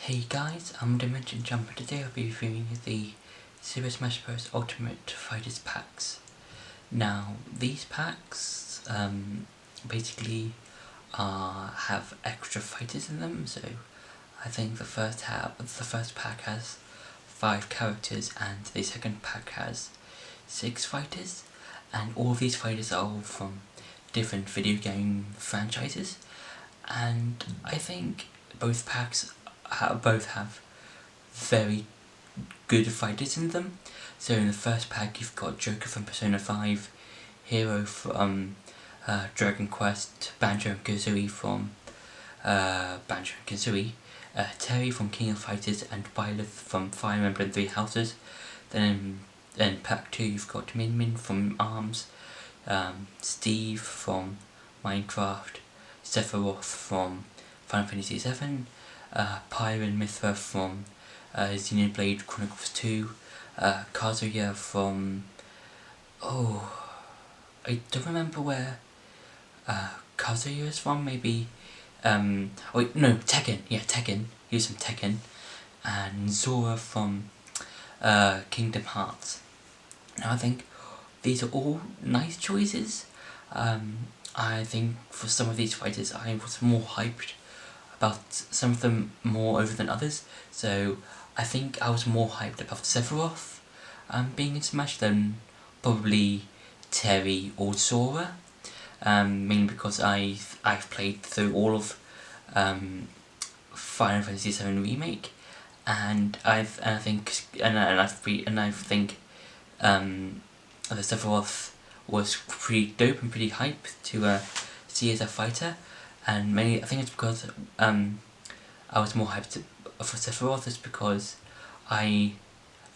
Hey guys, I'm Dimension Jumper. Today I'll be reviewing the Super Smash Bros. Ultimate Fighters packs. Now, these packs basically have extra fighters in them. So I think the first pack has 5 characters, and the second pack has 6 fighters. And all of these fighters are all from different video game franchises. And I think both packs both have very good fighters in them. So in the first pack you've got Joker from Persona 5, Hero from Dragon Quest, BanjoKazooie from BanjoKazooie, Terry from King of Fighters, and Byleth from Fire Emblem Three Houses. Then in pack 2 you've got Min Min from ARMS, Steve from Minecraft, Sephiroth from Final Fantasy VII, Pyre and Mithra from Xenoblade Chronicles 2, Kazuya from... I don't remember where Kazuya is from, maybe... Tekken, yeah, Tekken, he was from Tekken, and Zora from Kingdom Hearts. Now I think these are all nice choices. I think for some of these fighters I was more hyped about some of them more over than others. So I think I was more hyped about Sephiroth being in Smash than probably Terry or Sora. Mainly because I've played through all of Final Fantasy VII Remake, and I think the Sephiroth was pretty dope and pretty hype to see as a fighter, and mainly I think it's because I was more hyped for Sephiroth is because I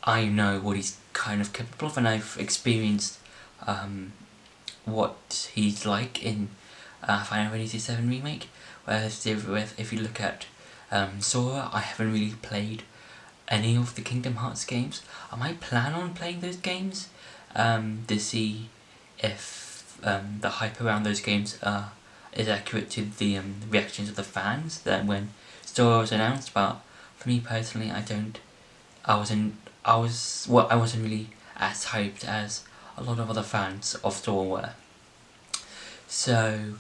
know what he's kind of capable of, and I've experienced what he's like in Final Fantasy VII Remake. Whereas if you look at Sora, I haven't really played any of the Kingdom Hearts games. I might plan on playing those games to see if the hype around those games is accurate to the reactions of the fans that when Sora was announced. But for me personally, I wasn't really as hyped as a lot of other fans of Sora were. So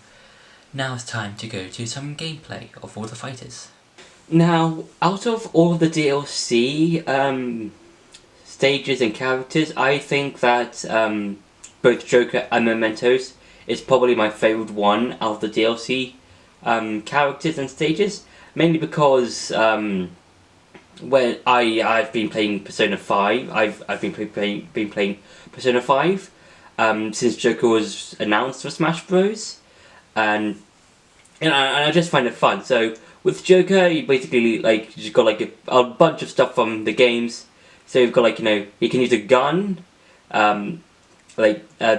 now it's time to go to some gameplay of all the fighters. Now, out of all the DLC stages and characters, I think that both Joker and Mementos is probably my favourite one out of the DLC characters and stages, mainly because when I've been playing Persona 5, I've been playing Persona 5 since Joker was announced for Smash Bros, and I just find it fun. So with Joker, you basically you just got a bunch of stuff from the games. So you've got he can use a gun,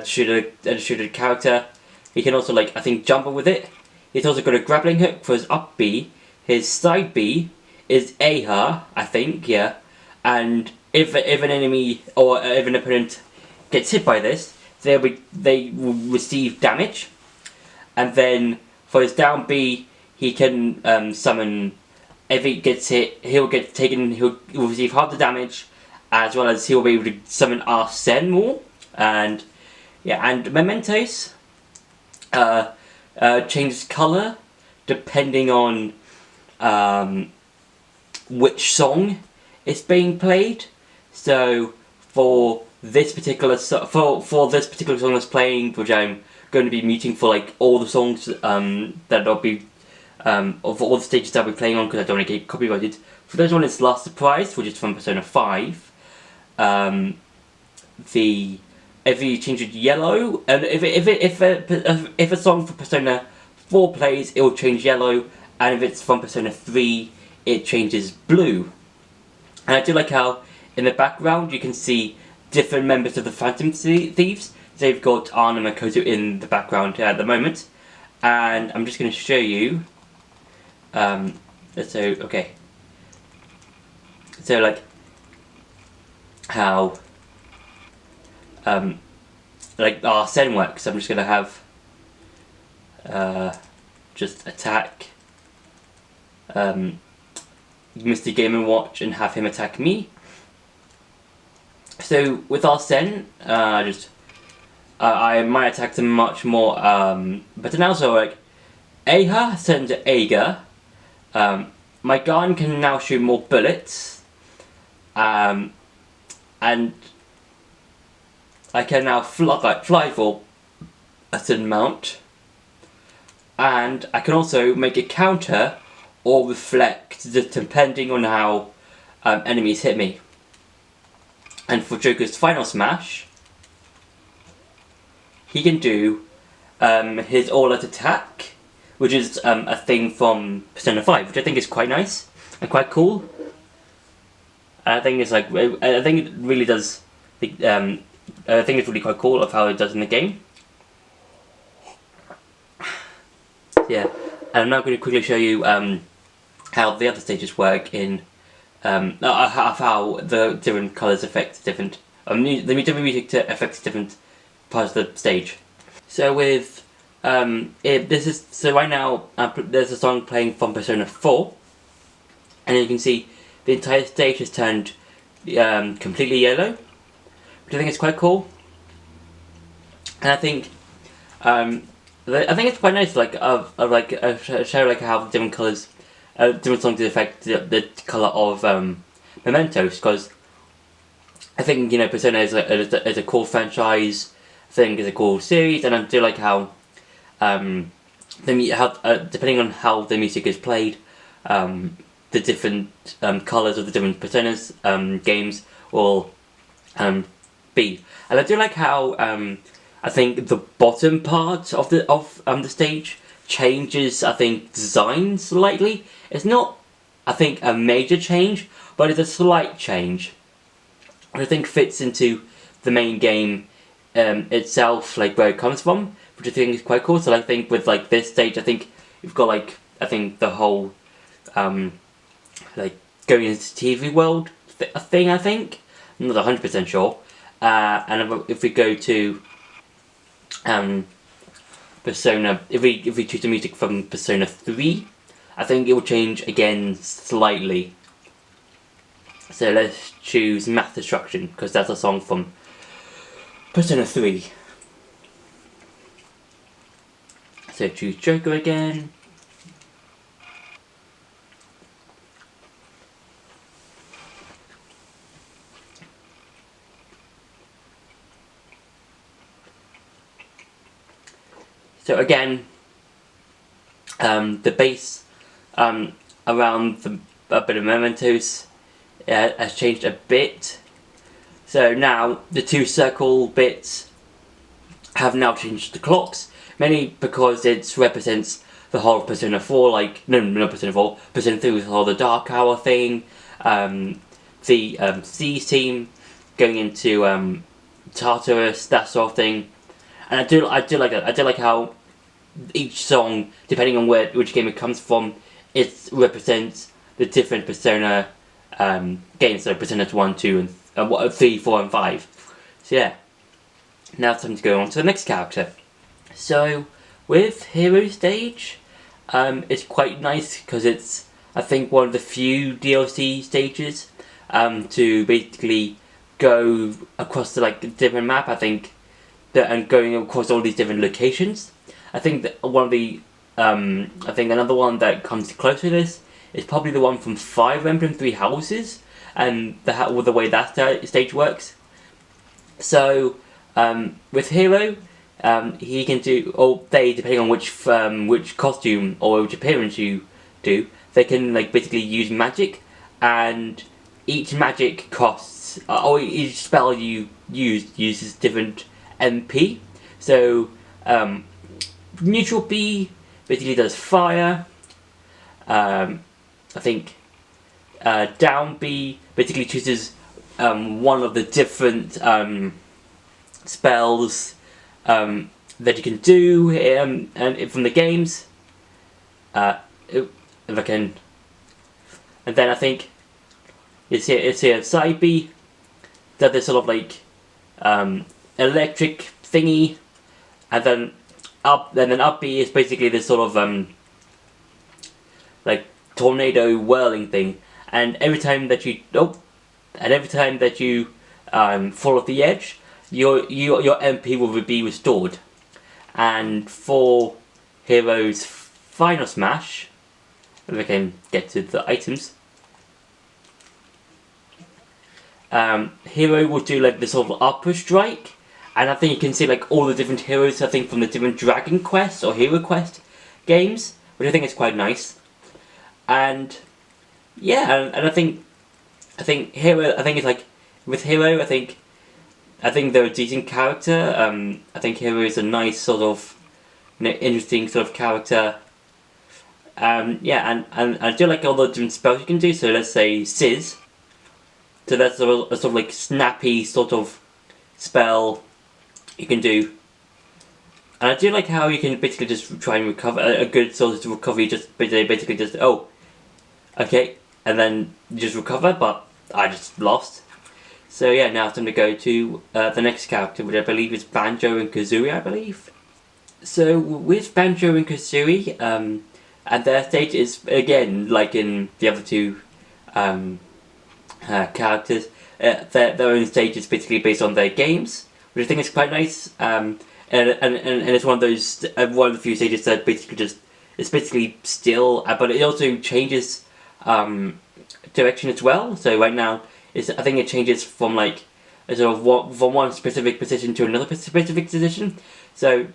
shoot a character. He can also I think jump with it. He's also got a grappling hook for his up B. His side B is AHA, I think, yeah. And if an enemy or if an opponent gets hit by this, they will receive damage. And then for his down B, he can summon. If he gets hit, he'll receive half the damage, as well as he'll be able to summon Arsene more. And yeah, and Mementos changes colour depending on which song is being played. So for this particular song that's playing, which I'm going to be muting for all the songs that I'll be of all the stages that I'll be playing on, because I don't want to get copyrighted. For this one, it's Last Surprise, which is from Persona 5. If you change it to yellow, and if a song for Persona 4 plays, it will change yellow, and if it's from Persona 3, it changes blue. And I do like how in the background you can see different members of the Phantom Thieves. They've got Arn and Makoto in the background at the moment, and I'm just going to show you. How Arsene works. I'm just going to have just attack Mr. Game & Watch and have him attack me. So with Arsene, my attacks are much more better now. So like, Aha has turned to Aga. My gun can now shoot more bullets, and I can now fly for a certain amount, and I can also make it counter or reflect depending on how enemies hit me. And for Joker's final smash, he can do his all-out attack, which is a thing from Persona 5, which I think is quite nice and quite cool. I think it's like, I think it really does. I think it's really quite cool of how it does in the game. Yeah, and I'm now going to quickly show you how the other stages work in how the different colours affect different. The music affects different parts of the stage. So with right now there's a song playing from Persona 4, and you can see the entire stage has turned completely yellow, which I think is quite cool. And I think it's quite nice, like show like how different colours, different songs affect the colour of mementos, because I think, you know, Persona is a cool franchise. I think it's a cool series, and I do like how depending on how the music is played, the different colours of the different Personas games will be. And I do like how I think the bottom part of the stage changes, I think, design slightly. It's not, I think, a major change, but it's a slight change, which I think fits into the main game itself, like where it comes from, which I think is quite cool. So I think with like this stage, I think you've got like, I think the whole like going into TV world thing. I think I'm not 100% sure. And if we go to Persona, if we choose the music from Persona 3, I think it will change again slightly. So let's choose Math Destruction, because that's a song from Persona 3. So choose Joker again. So again, the bass around a bit of mementos has changed a bit. So now the two circle bits have now changed the clocks, mainly because it represents the whole of Persona 4, like, no, not Persona 4, Persona 3 with all the Dark Hour thing, the C's team going into Tartarus, that sort of thing. And I do like that. I do like how each song, depending on which game it comes from, it represents the different Persona games. So Persona 1, 2, and 3, 4, and 5. So yeah. Now it's time to go on to the next character. So with Hero Stage, it's quite nice because it's, I think, one of the few DLC stages to basically go across the different map. I think. And going across all these different locations. I think that one of the, I think another one that comes close to this is probably the one from Fire Emblem Three Houses, and the way that stage works. So with Hero, he can do, or they, depending on which costume or which appearance you do, they can basically use magic, and each magic costs, or each spell you use uses different MP. So neutral B basically does fire. I think down B basically chooses one of the different spells that you can do and from the games. If I can, and then I think it's here side B that there's sort of electric thingy, and then up B is basically this sort of tornado whirling thing, and every time that you fall off the edge, your MP will be restored. And for Hero's final smash, if I can get to the items, Hero will do like this sort of upper strike, and I think you can see like all the different heroes, I think from the different Dragon Quest or Hero Quest games, which I think is quite nice. And yeah, and I think Hero, I think it's like, with Hero, I think they're a decent character. I think Hero is a nice sort of, interesting sort of character. Yeah, and I do like all the different spells you can do. So let's say Sizz. So that's a sort of like snappy sort of spell you can do. And I do like how you can basically just try and recover a good sort of recovery. Just basically just okay, and then you just recover. But I just lost. So yeah, now it's time to go to the next character, which I believe is Banjo and Kazooie, I believe. So with Banjo and Kazooie, and their stage is, again, like in the other two characters, their own stage is basically based on their games, which I think is quite nice. And it's one of the few stages that basically it's basically still, but it also changes direction as well. So right now, I think it changes from like from one specific position to another specific position. So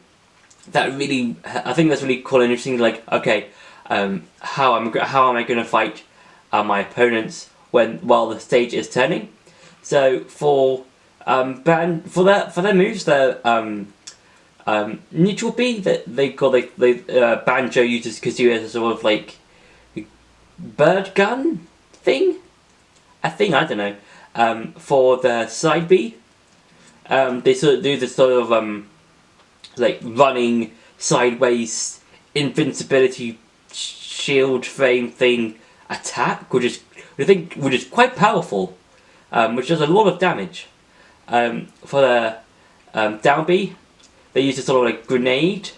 that really, I think that's really cool and interesting. Like, okay, how am I going to fight my opponents while the stage is turning? So for their moves, their neutral B, that they call Banjo uses Kazuya as a sort of like bird gun thing. I don't know. For the side B, they sort of do this sort of like running sideways invincibility shield frame thing attack, which is quite powerful, which does a lot of damage. For the down B, they use a sort of like grenade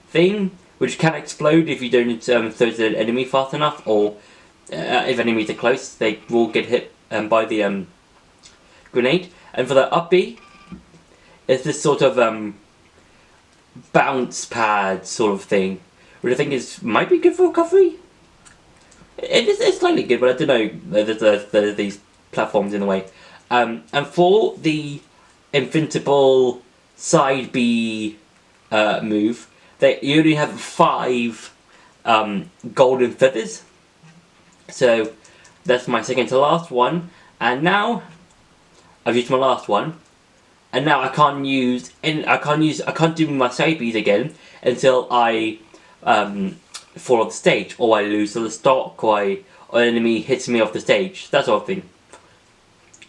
thing, which can explode if you don't throw to an enemy fast enough, or if enemies are close, they will get hit by the grenade. And for the up B, it's this sort of bounce pad sort of thing, which I think might be good for recovery. It's slightly good, but I don't know. There's these platforms in the way. And for the invincible side B move, you only have 5 golden feathers. So that's my second to last one, and now I've used my last one, and now I can't do my side Bs again until I fall off the stage, or I lose the stock, or an enemy hits me off the stage, that sort of thing.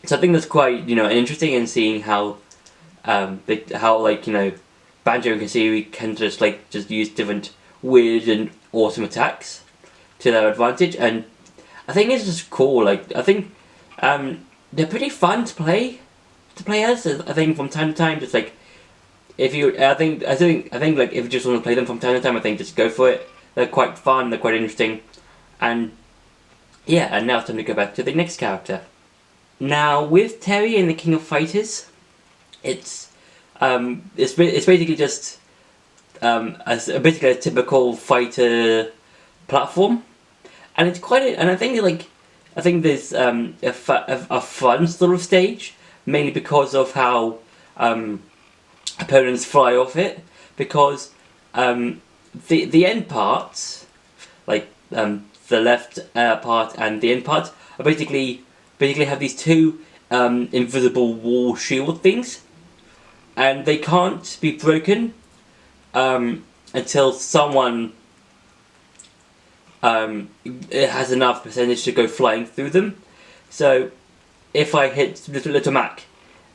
So I think that's quite interesting, in seeing how Banjo and Kazooie can just use different weird and awesome attacks to their advantage, and I think it's just cool. Like, I think they're pretty fun to play as. I think from time to time, just like if you, I think like if you just want to play them from time to time, I think just go for it. They're quite fun. They're quite interesting, and yeah. And now it's time to go back to the next character. Now with Terry and the King of Fighters, it's basically just basically a typical fighter platform. And it's and I think there's a fun sort of stage, mainly because of how opponents fly off it, because the end parts, like the left part and the end part, are basically have these 2 invisible wall shield things, and they can't be broken until someone it has enough percentage to go flying through them. So if I hit Little Mac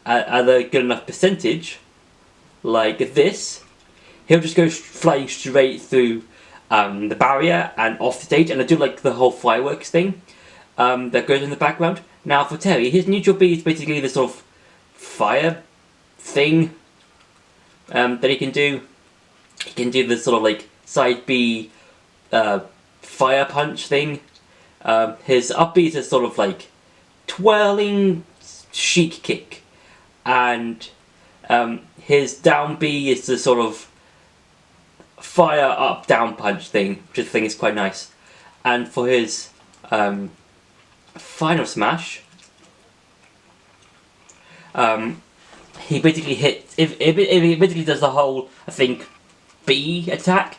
at a good enough percentage, like this, he'll just go flying straight through the barrier and off the stage, and I do like the whole fireworks thing that goes in the background. Now for Terry, his neutral B is basically this sort of fire thing that he can do. He can do this sort of like side B fire punch thing, His up B is a sort of like twirling chic kick, and his down B is the sort of fire up down punch thing, which I think is quite nice. And for his final smash, he basically hits. If he basically does the whole, I think, B attack,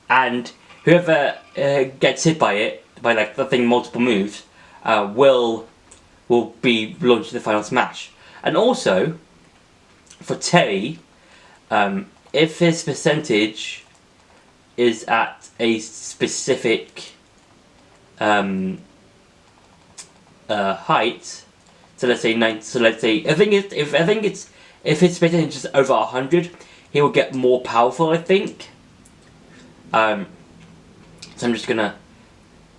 and whoever gets hit by it, by like the thing multiple moves, will be launched to the final smash. And also, for Terry, if his percentage is at a specific height, so let's say 90. So let's say if his percentage is over 100, he will get more powerful, I think. So I'm just gonna,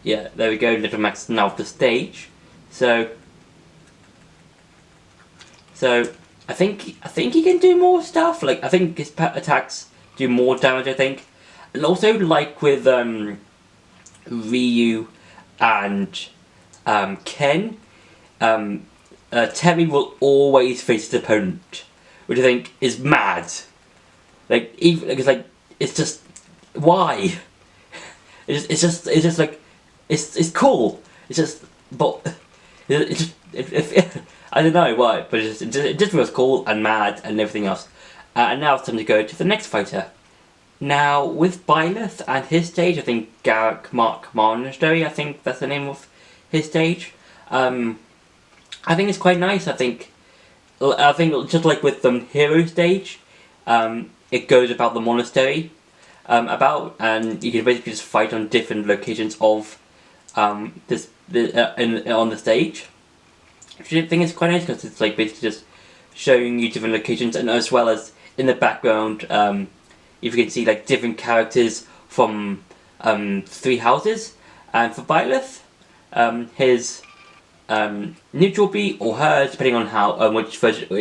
yeah, there we go. Little Max now off the stage. So I think he can do more stuff. Like I think his attacks do more damage. I think, and also like with Ryu and Ken, Terry will always face his opponent, which I think is mad. Like even it's like it's just why. It's just like it's cool. It's just but it's just I don't know why, but it just feels cool and mad and everything else. And now it's time to go to the next fighter. Now with Byleth and his stage, I think Garrick Mark Monastery, I think that's the name of his stage. I think it's quite nice. I think just like with the Hero stage, it goes about the monastery, and you can basically just fight on different locations of on the stage. Which I think is quite nice because it's like basically just showing you different locations, and as well as in the background, if you can see like different characters from 3 houses. And for Byleth, his neutral B or hers, depending on how which version of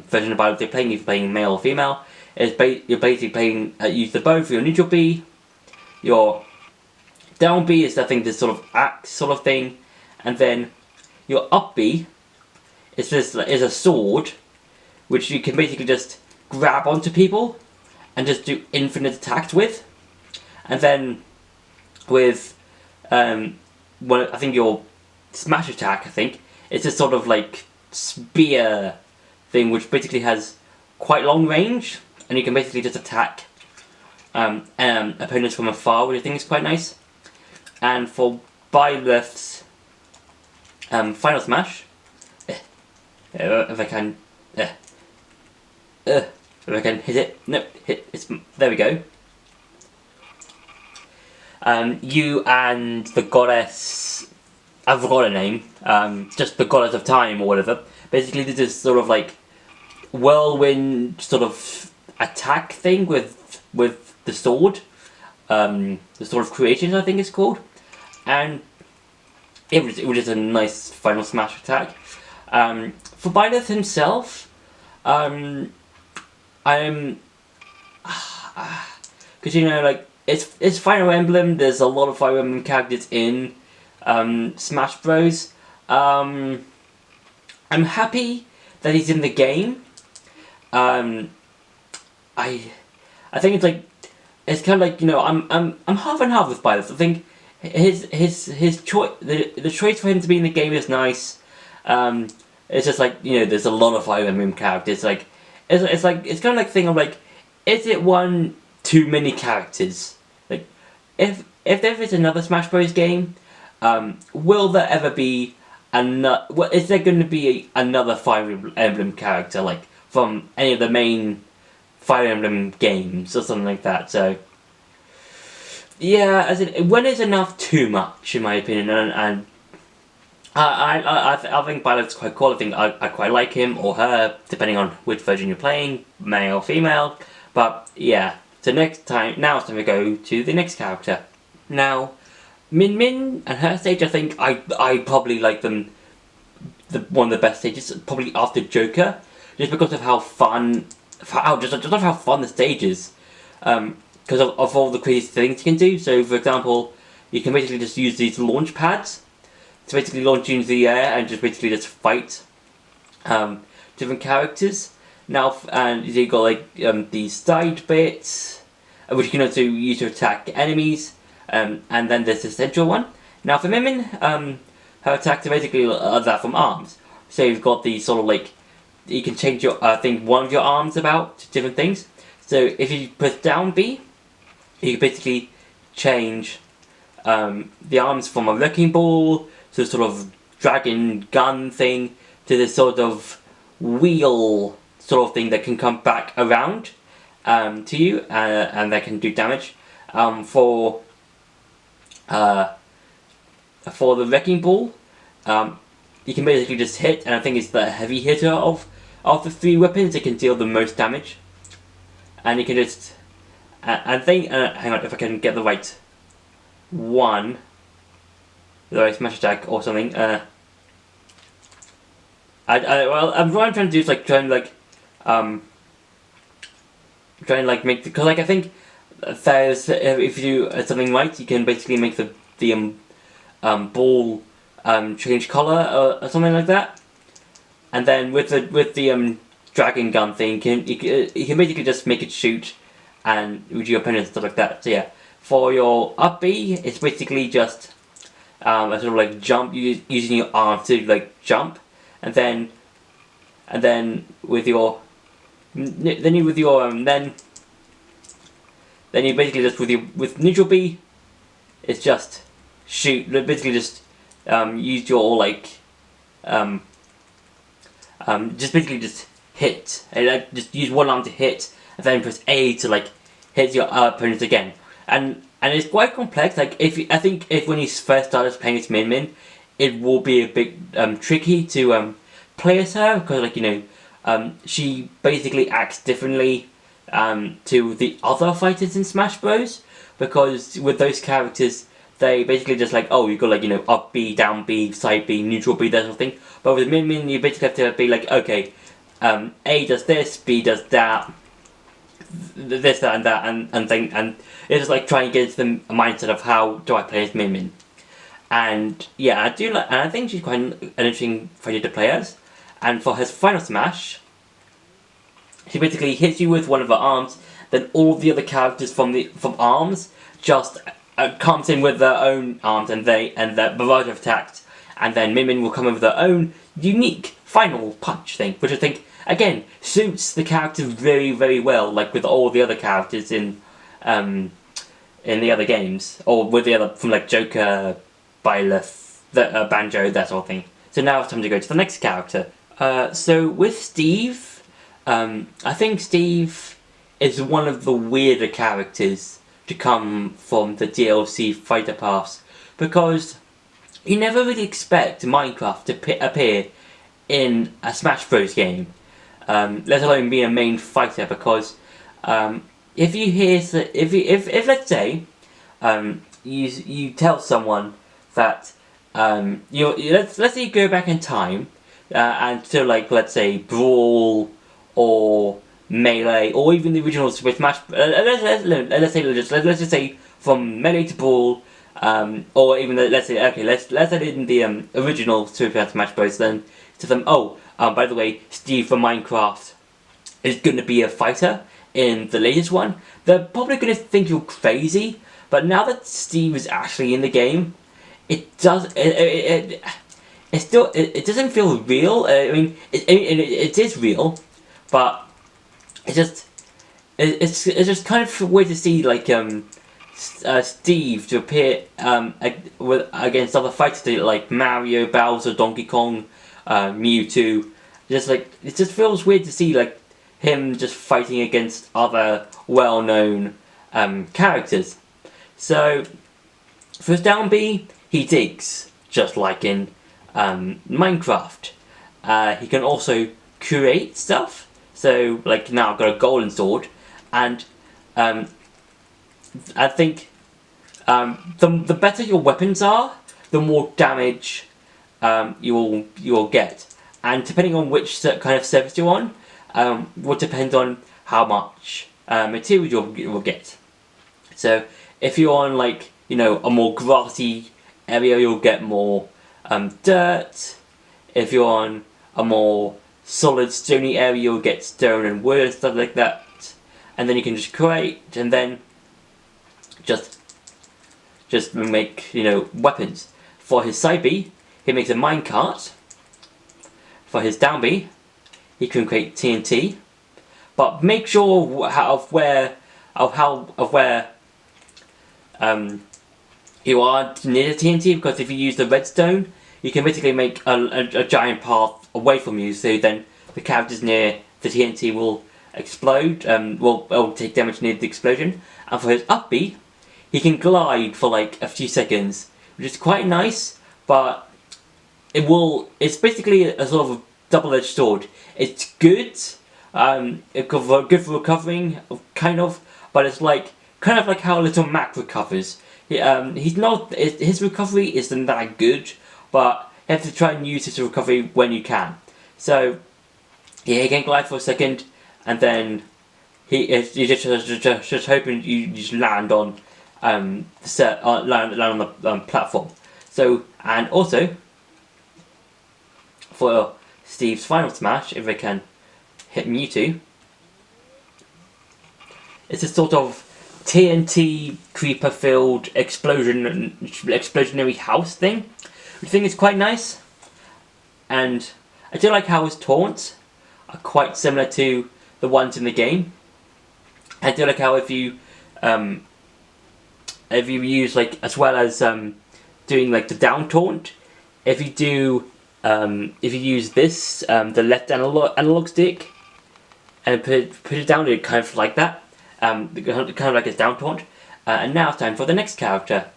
Byleth you're playing. If you're playing male or female, you're basically playing use the bow for your neutral B. Your down B is I think this sort of axe sort of thing, and then your up B is a sword, which you can basically just grab onto people and just do infinite attacks with. And then with I think your smash attack, I think it's a sort of like spear thing, which basically has quite long range, and you can basically just attack opponents from afar, which I think is quite nice. And for Byleth's final smash, if I can hit it, no, it's there we go. You and the goddess, I forgot her name, just the goddess of time or whatever. Basically, this is sort of like whirlwind sort of attack thing with the sword, the sword of creation, I think it's called, and it was just a nice final smash attack. For Byleth himself, because you know, like it's Fire Emblem. There's a lot of Fire Emblem characters in Smash Bros. I'm happy that he's in the game. I think it's like it's kind of like, you know, I'm half and half with Byleth. I think his choice, the choice for him to be in the game is nice. It's just like, you know, there's a lot of Fire Emblem characters. Like it's kind of like thing of like, is it one too many characters? Like if there is another Smash Bros game, will there ever be another? Is there going to be another Fire Emblem character like from any of the main Fire Emblem games or something like that? So yeah, as in, when is enough too much in my opinion, and I think Byleth's quite cool. I think I quite like him or her, depending on which version you're playing, male or female. But yeah, so now it's time to go to the next character. Now, Min Min and her stage, I think I probably like them, one of the best stages, probably after Joker, just because of how fun, just how fun the stage is, because of all the crazy things you can do. So for example, you can basically just use these launch pads to basically launch into the air and just basically just fight different characters. Now, and you got like these side bits, which you can also use to attack enemies, and then there's the central one. Now for Min, her attacks are basically that from arms. So you've got these sort of like, you can change your, I think one of your arms about to different things. So if you press down B, you can basically change the arms from a wrecking ball to a sort of dragon gun thing to this sort of wheel sort of thing that can come back around to you and that can do damage. For the wrecking ball, you can basically just hit, and I think it's the heavy hitter of the 3 weapons. It can deal the most damage, and you can just I think hang on, if I can get the right one, the right smash attack or something. Well, what I'm trying to do is like try and make because I think there's if you do something right, you can basically make the ball change color or something like that, and then with the dragon gun thing, you can basically just make it shoot and with your opponent and stuff like that. So yeah, for your up B, it's basically just a sort of like jump using your arm to like jump, and then with your then you basically just with neutral B, it's just shoot. Basically just use your like just basically just hit, and just use one arm to hit, and then press A to like hit your opponent again. And it's quite complex. Like I think if when you first started playing as Min, it will be a bit tricky to play as her, because like she basically acts differently to the other fighters in Smash Bros. Because with those characters, they basically just like, oh, you got like up B, down B, side B, neutral B, that sort of thing. But with Min, you basically have to be like, okay, A does this, B does that, this, that, and that, and thing, and it's just like trying to get into the mindset of how do I play as Min. And yeah, I do like, and I think she's quite an interesting fighter to play as. And for his final smash, she basically hits you with one of her arms, then all the other characters from arms just comes in with their own arms and their barrage of attacks, and then Min will come in with their own unique final punch thing, which I think again suits the characters very, very well, like with all the other characters in the other games, or with the other from like Joker, Byleth, Banjo, that sort of thing. So now it's time to go to the next character. So with Steve, I think Steve is one of the weirder characters to come from the DLC Fighter Pass, because you never really expect Minecraft to appear in a Smash Bros game, let alone being a main fighter. Because if you hear, if let's say you tell someone that let's say you go back in time and to like let's say Brawl or Melee or even the original Super Smash. Let's just say from Melee to Brawl, or even let's say let's add in the original Super Smash Bros. Then to them, by the way, Steve from Minecraft is going to be a fighter in the latest one. They're probably going to think you're crazy, but now that Steve is actually in the game, it doesn't feel real. I mean, it is real, but it's just kind of weird to see like Steve to appear against other fighters like Mario, Bowser, Donkey Kong, Mewtwo. Just like it just feels weird to see like him just fighting against other well-known characters. So for down B, he digs just like in Minecraft. He can also create stuff. So like now I've got a golden sword, and I think the better your weapons are, the more damage you will get, and depending on which kind of service you're on, will depend on how much material you will get. So if you're on like you know, a more grassy area, you'll get more dirt. If you're on a more solid stony area, you'll get stone and wood and stuff like that. And then you can just create, and then just make, you know, weapons. For his side B, he makes a minecart. For his down B, he can create TNT. But make sure of where you are near the TNT, because if you use the redstone, you can basically make a giant path away from you, so then the characters near the TNT will explode, will take damage near the explosion. And for his up B, he can glide for like a few seconds, which is quite nice, but it's basically a sort of a double-edged sword. It's good, good for recovering, kind of, but it's kind of like how Little Mac recovers. His recovery isn't that good, but you have to try and use his recovery when you can. So yeah, he can glide for a second, and then you just hoping you just land on land on the platform. So, and also for Steve's final smash, if I can hit Mewtwo, it's a sort of TNT creeper filled explosionary house thing, which I think is quite nice. And I do like how his taunts are quite similar to the ones in the game. I do like how if you use as well as doing the down taunt, if you use this the left analog stick and put it down, it kind of like that, kind of like a down taunt. And now it's time for the next character.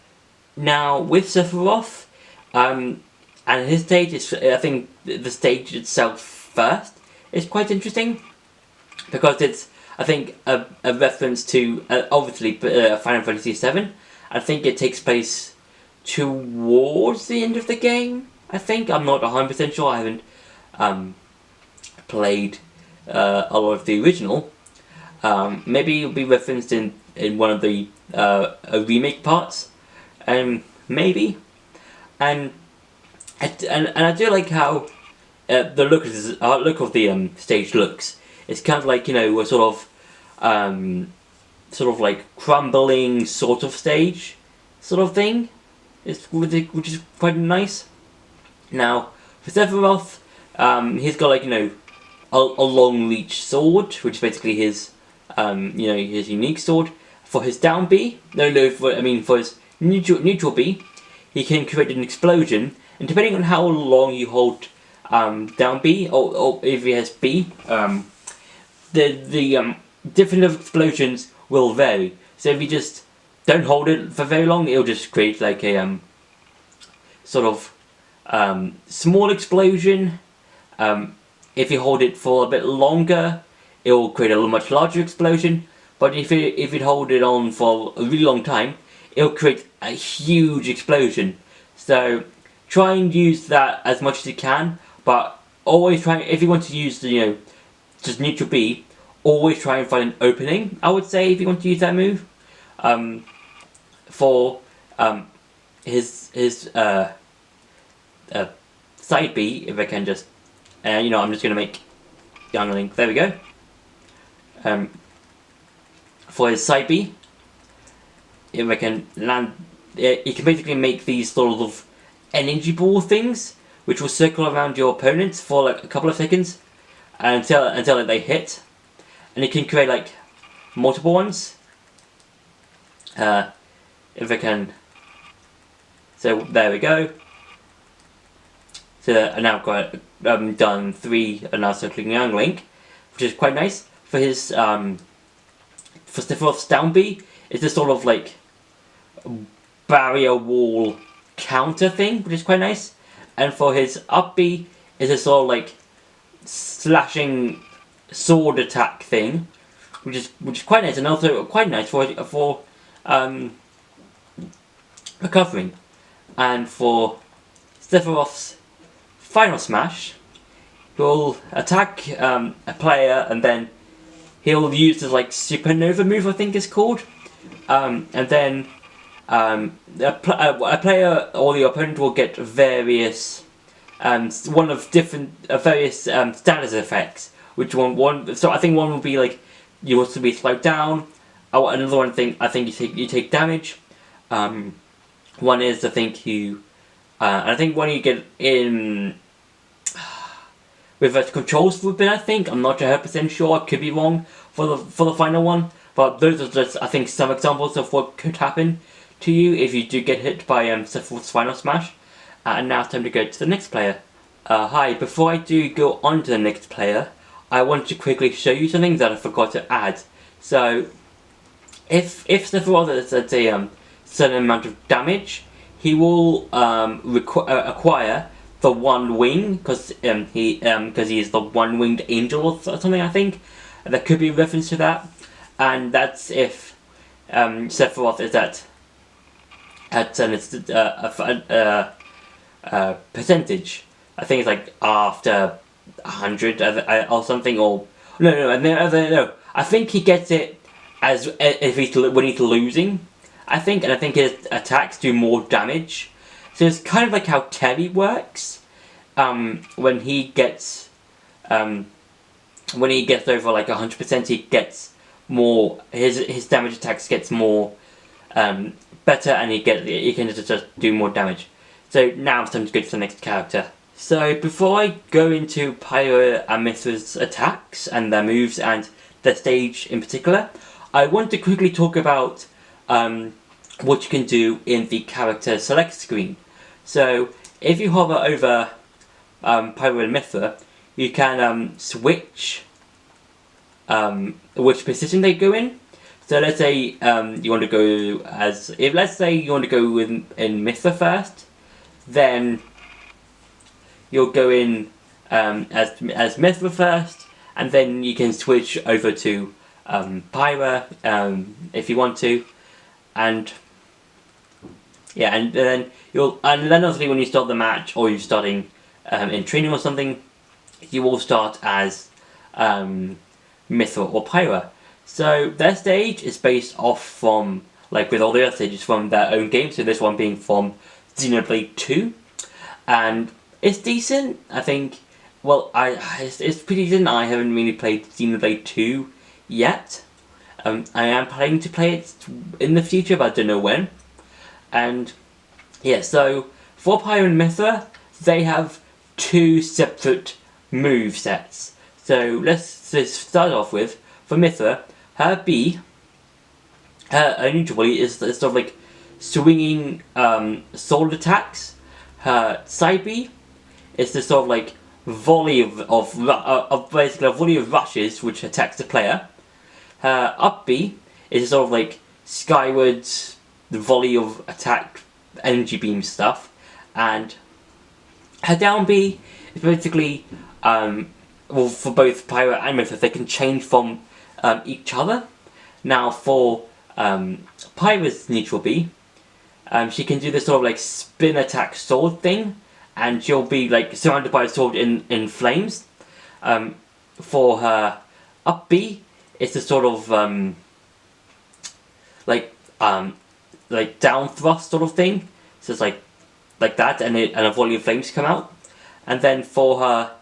Now with Sephiroth, and his stage is, I think the stage itself first is quite interesting, because it's, I think, a reference to obviously Final Fantasy VII. I think it takes place towards the end of the game. I think, I'm not 100% sure. I haven't played a lot of the original. Maybe it'll be referenced in one of the remake parts, maybe. And I do like how the look of the stage looks. It's kind of like, you know, a sort of like crumbling sort of stage sort of thing, which is quite nice. Now for Sephiroth, he's got a long reach sword, which is basically his his unique sword. For his down B, for his neutral B, he can create an explosion, and depending on how long you hold down B, or if he has B, the different explosions will vary. So if you just don't hold it for very long, it'll just create like a sort of small explosion. If you hold it for a bit longer, it will create a much larger explosion. But if you hold it on for a really long time, it'll create a huge explosion. So try and use that as much as you can, but always try, if you want to use the just neutral B, always try and find an opening, I would say, if you want to use that move. For his side B, if I can just, I'm just going to make Young Link, there we go. For his side B, if I can land, you can basically make these sort of energy ball things, which will circle around your opponents for like a couple of seconds until they hit, and you can create multiple ones. If I can, so there we go. So now I've got done 3, and now circling Young Link, which is quite nice. For his for Sephiroth's down B, it's this sort of barrier wall counter thing, which is quite nice. And for his up B, it's a sort of slashing sword attack thing, which is quite nice, and also quite nice for recovering. And for Sephiroth's final smash, he'll attack a player, and then he'll use his supernova move, I think it's called, and then a player or the opponent will get various various status effects. Which one? So I think one will be like you also be slowed down. Another one I think you take damage. One is I think you. And I think when you get in reverse controls for a bit, I think I'm not 100% sure. I could be wrong for the final one, but those are just I think some examples of what could happen to you if you do get hit by Sephiroth's final smash. And now it's time to go to the next player. Hi, before I do go on to the next player, I want to quickly show you something that I forgot to add. So, if Sephiroth is at a certain amount of damage, he will acquire the one wing because he is the one-winged angel or something. I think there could be a reference to that, and that's if Sephiroth is at percentage. I think it's like after 100 or something, or no. I think he gets it as when he's losing. I think his attacks do more damage. So it's kind of like how Terry works. When he gets over like 100%, he gets more. His damage attacks gets more better, and he can just do more damage. So now it's time to go to the next character. So before I go into Pyro and Mithra's attacks and their moves and their stage in particular, I want to quickly talk about what you can do in the character select screen. So if you hover over Pyro and Mithra, you can switch which position they go in. So let's say you want to go in Mithra first, then you'll go in as Mithra first, and then you can switch over to Pyra if you want to, and then obviously when you start the match or you're starting in training or something, you will start as Mithra or Pyra. So their stage is based off from, like with all the other stages, from their own game. So this one being from Xenoblade 2, and it's decent. I think. Well, it's pretty decent. I haven't really played Xenoblade 2 yet. I am planning to play it in the future, but I don't know when. And yeah, so for Pyra and Mithra, they have two separate move sets. So let's just start off with, for Mithra, her neutral body is sort of like swinging sword attacks. Her side B is the sort of like volley of basically a volley of rushes which attacks the player. Her up B is sort of like skywards volley of attack energy beam stuff, and her down B is basically for both Pyra and Mithra, they can change from each other. Now for Pyra's neutral B, she can do this sort of like spin attack sword thing, and she'll be like surrounded by a sword in flames. For her up B, it's a sort of like down thrust sort of thing. So it's like that, and a volley of flames come out. And then for her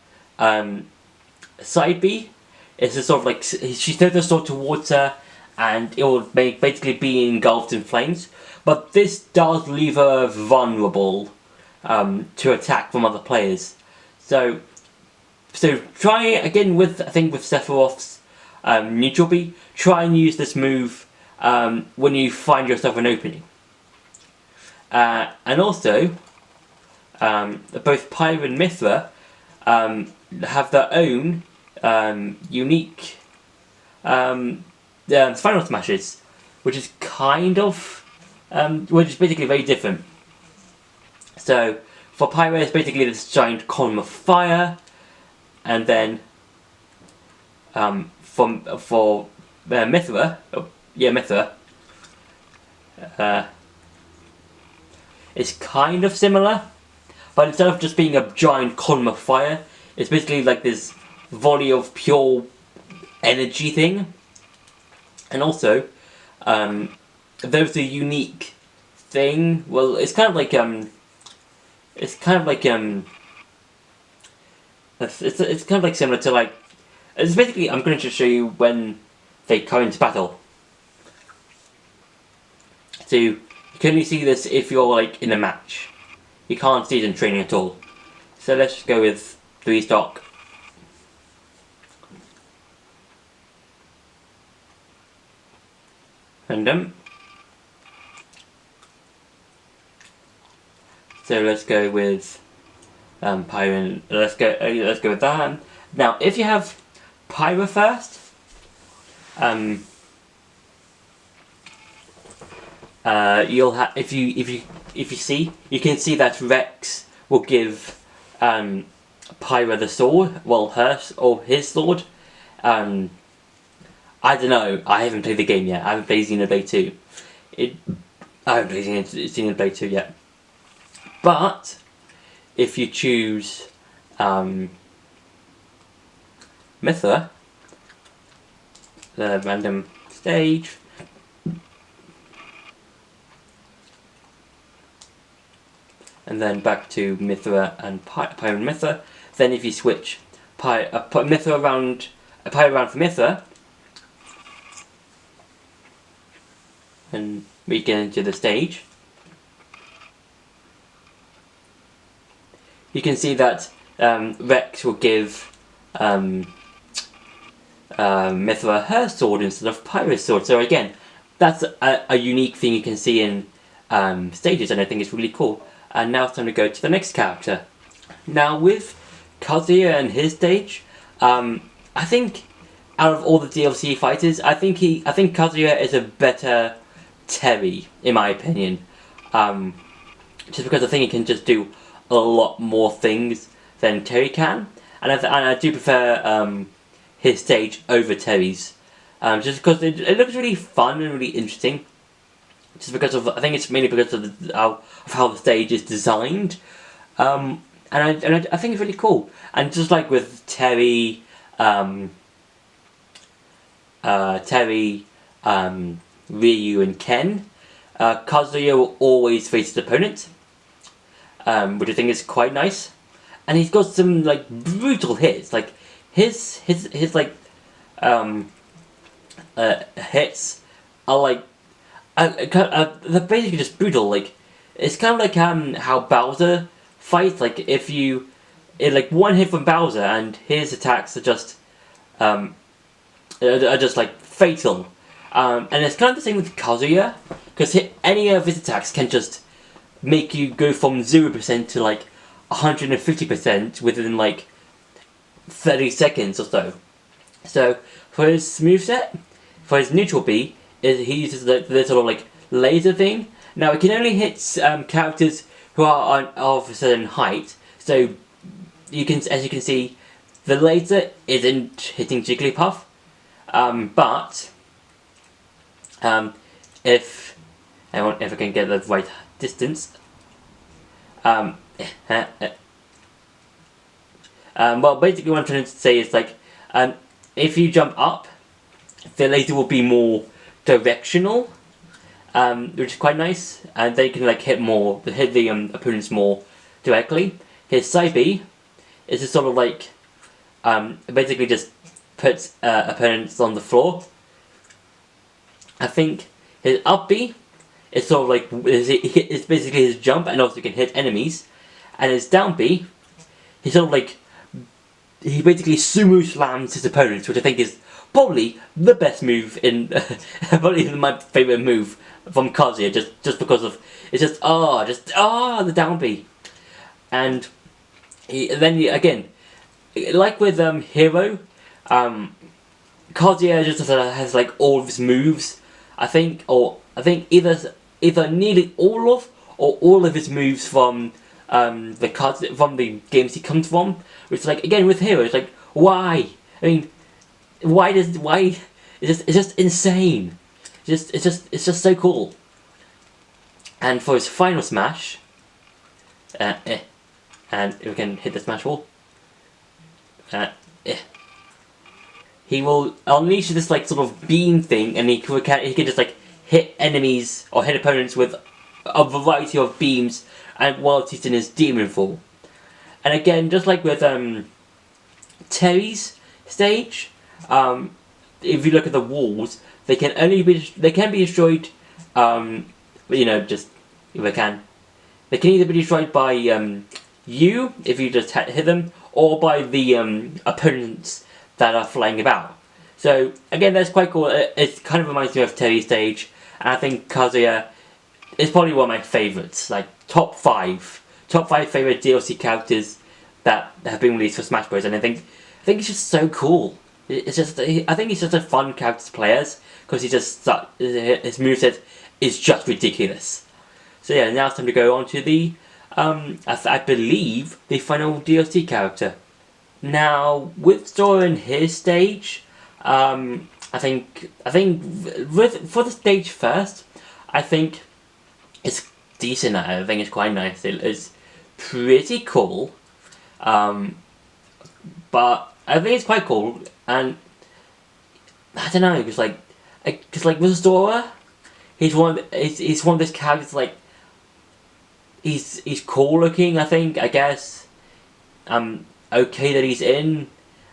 side B, it's a sort of like she throws the sword towards her, and it will basically be engulfed in flames. But this does leave her vulnerable to attack from other players. So try again with Sephiroth's neutral B. Try and use this move when you find yourself an opening. And also, both Pyra and Mithra have their own unique final smashes, which is which is basically very different. So for Pyra, it's basically this giant column of fire, and then for Mithra, it's kind of similar, but instead of just being a giant column of fire, it's basically like this volley of pure energy thing. And also, there's a unique thing. Well, it's kind of like it's kind of like it's kind of like similar to like. It's basically I'm going to show you when they come into battle. So you can only see this if you're like in a match. You can't see it in training at all. So let's just go with 3 stock. Random. So let's go with Pyro. Let's go with that. Now, if you have Pyro first, you'll have if you see, you can see that Rex will give Pyro the sword, well, his sword. I don't know. I haven't played the game yet. I haven't played Xenoblade 2. I haven't played Xenoblade 2 yet. But if you choose Mithra, the random stage, and then back to Mithra and Pyro and Mithra, then if you switch Mithra around, Pyro around for Mithra, and we get into the stage, you can see that Rex will give Mithra her sword instead of Pyro's sword. So again, that's a unique thing you can see in stages, and I think it's really cool. And now it's time to go to the next character. Now with Kazuya and his stage, I think out of all the DLC fighters, I think Kazuya is a better Terry, in my opinion. Just because I think he can just do a lot more things than Terry can, and I do prefer his stage over Terry's, just because it looks really fun and really interesting. Just because of, I think it's mainly because of how the stage is designed, and I think it's really cool. And just like with Terry, Ryu and Ken, Kazuya will always face his opponent, which I think is quite nice. And he's got some like brutal hits, like his like hits are like they're basically just brutal. Like it's kind of like how Bowser fights. Like if you like one hit from Bowser and his attacks are just like fatal. And it's kind of the same with Kazuya, because any of his attacks can just make you go from 0% to like 150% within like 30 seconds or so. So for his moveset, for his neutral B, he uses the sort of like laser thing. Now it can only hit characters who are of a certain height. So as you can see, the laser isn't hitting Jigglypuff, but if I can get the right distance, well, basically what I'm trying to say is like, if you jump up, the laser will be more directional, which is quite nice, and they can like hit the opponents more directly. His side B is just sort of like, basically just puts opponents on the floor. I think his up B is sort of like, it's basically his jump, and also can hit enemies. And his down B, he sort of like, he basically sumo slams his opponents, which I think is probably the best move in, probably my favourite move from Kazuya, just because of, it's just the down B. And then again, like with Hero, Kazuya just has like all of his moves, I think either nearly all of his moves from the games he comes from, which is like, again with Hero, it's like, why? I mean, why it's just insane. It's just so cool. And for his final smash, and if we can hit the smash wall, he will unleash this like sort of beam thing, and he can just like hit enemies or hit opponents with a variety of beams and royalties in his demon form. And again, just like with Terry's stage, if you look at the walls, they can be destroyed. Just if they can. They can either be destroyed by you, if you just hit them, or by the opponents that are flying about. So, again, that's quite cool. It kind of reminds me of Terry's stage, and I think Kazuya is probably one of my favourites. Like, top 5 favourite DLC characters that have been released for Smash Bros. And I think it's just so cool. I think he's just a fun character to play as, because his moveset is just ridiculous. So yeah, now it's time to go on to the, I believe, the final DLC character. Now, with Sawyer in his stage, I think for the stage first, I think it's decent. I think it's quite nice. It's pretty cool, but I think it's quite cool, and I don't know, because with Sawyer, he's one of those characters, like, he's cool looking, I guess. Okay that he's in.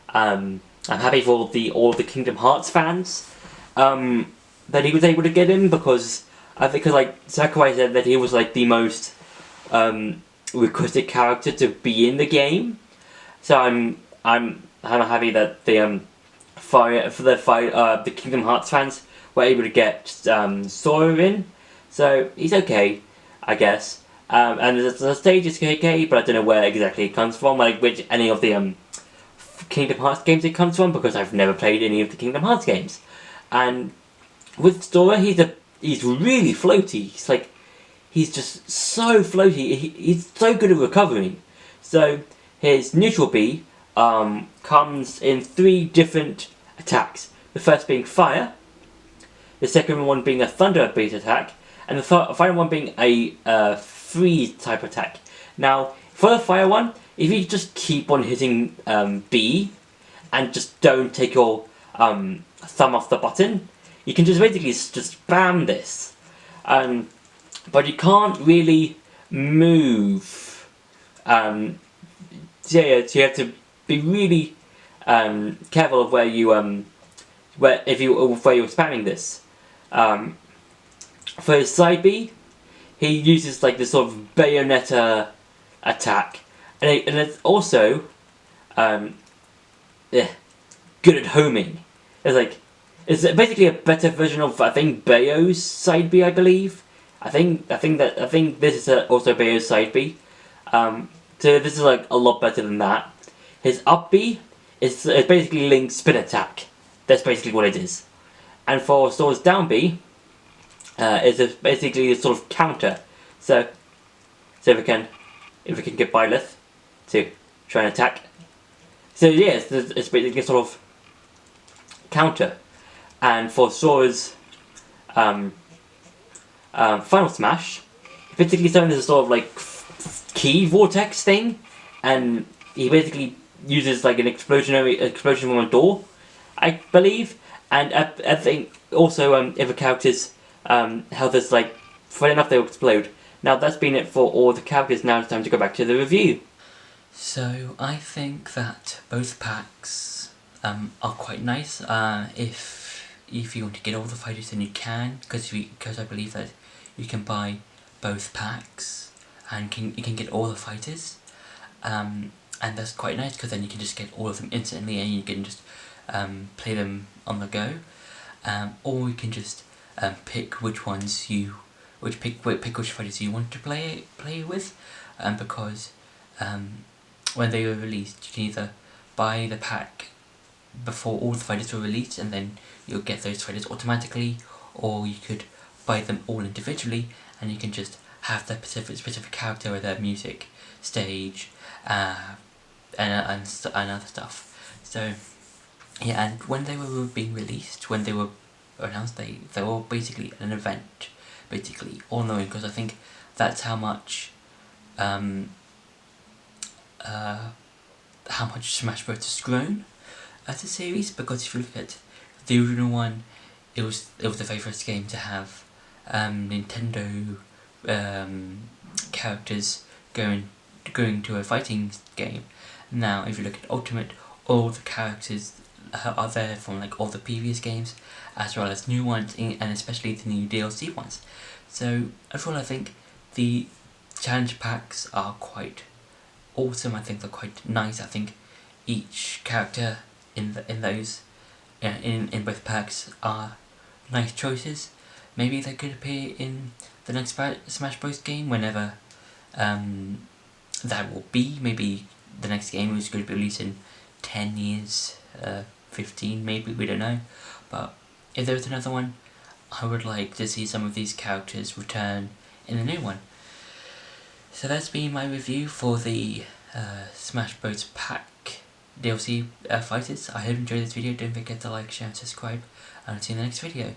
I'm happy for all of the Kingdom Hearts fans that he was able to get in, because I think Sakurai said that he was like the most requested character to be in the game. So I'm happy that the Kingdom Hearts fans were able to get Sawyer in. So he's okay, I guess. And the stage is okay, but I don't know where exactly it comes from, like any of the Kingdom Hearts games it comes from, because I've never played any of the Kingdom Hearts games. And with Sawyer, he's really floaty. He's just so floaty. He's so good at recovering. So his neutral B comes in 3 different attacks. The first being fire, the second one being a thunder-based attack, and the final one being a freeze type attack. Now, for the fire one, if you just keep on hitting B and just don't take your thumb off the button, you can just basically just spam this. But you can't really move. So you have to be really careful of where you're spamming this. For his side B, he uses like this sort of Bayonetta attack, and it's also good at homing. It's basically a better version of, I think, Bayo's side B, I believe. I think this is also Bayo's side B. So this is like a lot better than that. His up B is basically Link's spin attack. That's basically what it is. And for Sawyer's down B, it's basically a sort of counter. So if we can get Byleth to try and attack. So yeah, it's basically a sort of counter. And for Sawyer's final smash, basically something is a sort of like key vortex thing, and he basically uses like an explosion from a door, I believe. And I think also if a character's health is like full enough, they'll explode. Now that's been it for all the characters. Now it's time to go back to the review. So I think that both packs are quite nice. If you want to get all the fighters, then you can, because I believe that you can buy both packs and you can get all the fighters, and that's quite nice, because then you can just get all of them instantly and you can just play them on the go, or you can just pick which fighters you want to play with, because when they were released, you can either buy the pack before all the fighters were released and then you'll get those fighters automatically, or you could buy them all individually and you can just have their specific character or their music, stage, and other stuff. So yeah, and when they were being released, when they were announced, they were basically an event, basically all knowing, because I think that's how much Smash Bros has grown as a series. Because if you look at the original one, it was the very first game to have Nintendo characters going to a fighting game. Now, if you look at Ultimate, all the characters are there from like all the previous games, as well as new ones, and especially the new DLC ones. So overall, I think the challenge packs are quite awesome. I think they're quite nice. I think each character in those in both packs are nice choices. Maybe they could appear in the next Smash Bros game whenever that will be. Maybe the next game is going to be released in 10 years, 15 maybe, we don't know. But if there's another one, I would like to see some of these characters return in the new one. So that's been my review for the Smash Bros pack DLC fighters. I hope you enjoyed this video. Don't forget to like, share and subscribe, and I'll see you in the next video.